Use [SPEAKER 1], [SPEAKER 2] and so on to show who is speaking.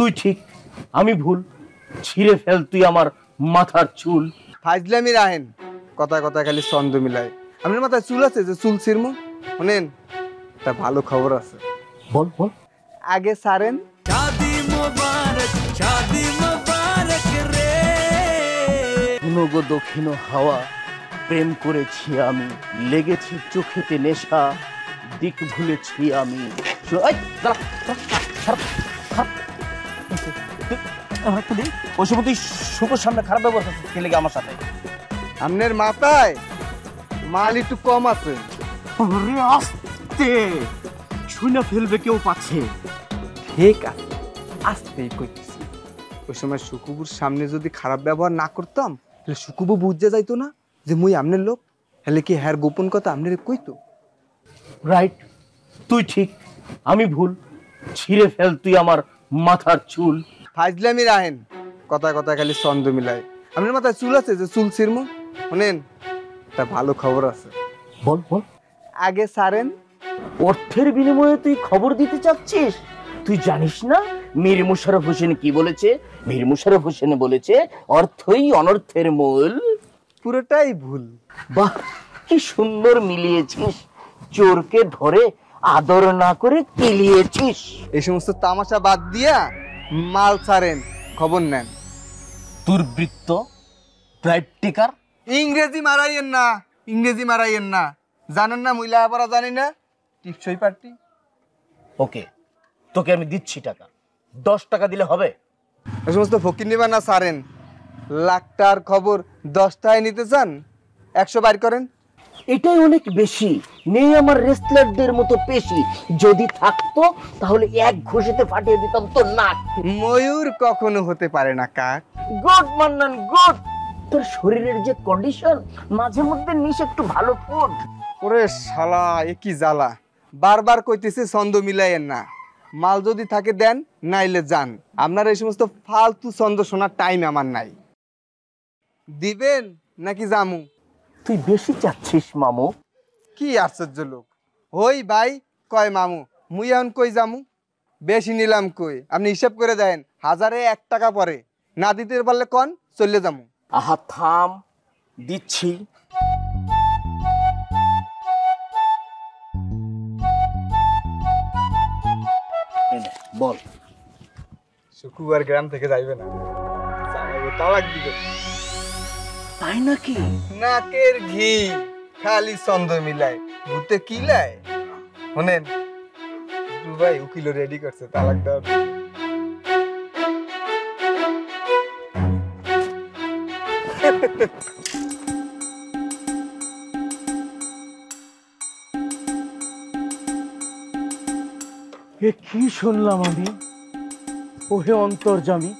[SPEAKER 1] তুই ঠিক আমি ভুল, ছিঁড়ে ফেল তুই আমার মাথার চুল।
[SPEAKER 2] ফাজলামি রাহেন, কথা কথা খালি ছন্দ মিলায়। আপনার মাথায় চুল আছে যে চুল ছিঁড়মু? শোনেন, একটা ভালো খবর আছে।
[SPEAKER 1] বল বল।
[SPEAKER 2] আগে সারেন।
[SPEAKER 3] शादी मुबारक रे।
[SPEAKER 1] নগো দক্ষিণ হাওয়া, প্রেম করেছি আমি, লেগেছে চোখেতে নেশা, দিক ভুলেছি আমি। ওই সময় তুই শুভর সামনে খারাপ ব্যবহার করছিস কে লেগে আমার সাথে?
[SPEAKER 2] আপনার মাথায় মাল একটু কম আছে।
[SPEAKER 1] আস্তে শুনে ফেলবে কেউ পাচ্ছে।
[SPEAKER 2] ঠিক আছে, আস্তেই কইতেছি। ওই সময় সুকুবুর সামনে যদি খারাপ ব্যবহার না করতাম, তাহলে সুকুবু বুঝতে যাইতো না যে মুই আমনের লোক। হলে কি হ্যার গোপন কথা আমনের কইতো?
[SPEAKER 1] রাইট, তুই ঠিক আমি ভুল, ছিঁড়ে ফেল তুই আমার মাথার চুল।
[SPEAKER 2] ফাজলামি রাহেন, কথা কথা খালি ছন্দ মিলায়। আপনার মাথায় চুল আছে যে চুল ছিঁড়মু? শোনেন, একটা ভালো খবর আছে।
[SPEAKER 1] বল বল।
[SPEAKER 2] আগে সারেন।
[SPEAKER 1] অর্থের বিনিময়ে তুই খবর দিতে চাচ্ছিস? তুই জানিস না মীর মুশাররফ হোসেন কি বলেছে? মীর মুশাররফ হোসেন বলেছে, অর্থই অনর্থের মূল।
[SPEAKER 2] পুরোটাই ভুল।
[SPEAKER 1] বাহ, কি সুন্দর মিলিয়েছিস। চোরকে ধরে আদর না করে কেলিয়েছিস।
[SPEAKER 2] এই সমস্ত তামাশা বাদ দিয়া মাল ছাড়েন, খবর নেন।
[SPEAKER 1] দুর্বৃত্ত, ব্রাইব টেকার।
[SPEAKER 2] ইংরেজি মারাইয়েন না, ইংরেজি মারাইয়েন না। জানেন না মহিলা পড়া জানি না, টিপসই পার্টি।
[SPEAKER 1] ওকে, তোকে আমি দিচ্ছি টাকা, 10 টাকা দিলে হবে?
[SPEAKER 2] এই সমস্ত ফকির নিবা না, ছাড়েন। লাখটার খবর 10টায় নিতে চান? 100 বাইর করেন।
[SPEAKER 1] এটাই অনেক বেশি, নেই আমার রেসলারদের মতো পেশি। যদি থাকতো তাহলে এক ঘুষিতে ফাটিয়ে দিতাম তোর নাক।
[SPEAKER 2] ময়ূর কখনো হতে পারে না কাক।
[SPEAKER 1] Good Mannan, good. তোর শরীরের যে কন্ডিশন, মাঝে মধ্যে নিস একটু ভালো ফুড।
[SPEAKER 2] ওরে শালা, এ কি জ্বালা। বারবার কইতেছে ছন্দ মিলাইয়েন না। মাল যদি থাকে দেন, নাইলে যান। আপনার এই সমস্ত ফালতু ছন্দ শোনার টাইম আমার নাই। দিবেন নাকি জামু?
[SPEAKER 1] তুই বেশি চাচ্ছিস মামু।
[SPEAKER 2] কি আশ্চর্য লোক। ওই ভাই কয় মামু, মুই এখন কই জামু? বেশি নিলাম কই, আপনি হিসাব করে দেন। 1000-এ 1 টাকা পরে, না দিতে পারলে কন, চলে যামু।
[SPEAKER 1] আহা থাম, দিচ্ছি। বল।
[SPEAKER 2] শুক্রবার গ্রাম থেকে যাইবে না, তালাক দিবে।
[SPEAKER 1] তাই নাকি?
[SPEAKER 2] নাকের ঘি খালি ছন্দ মিলায়, ভূতে কিলায়। শোনেন, ভাই উকিল রেডি করছে তালাক দেওয়ার।
[SPEAKER 1] এ কি শুনলাম আমি? ওহে অন্তর্যামী,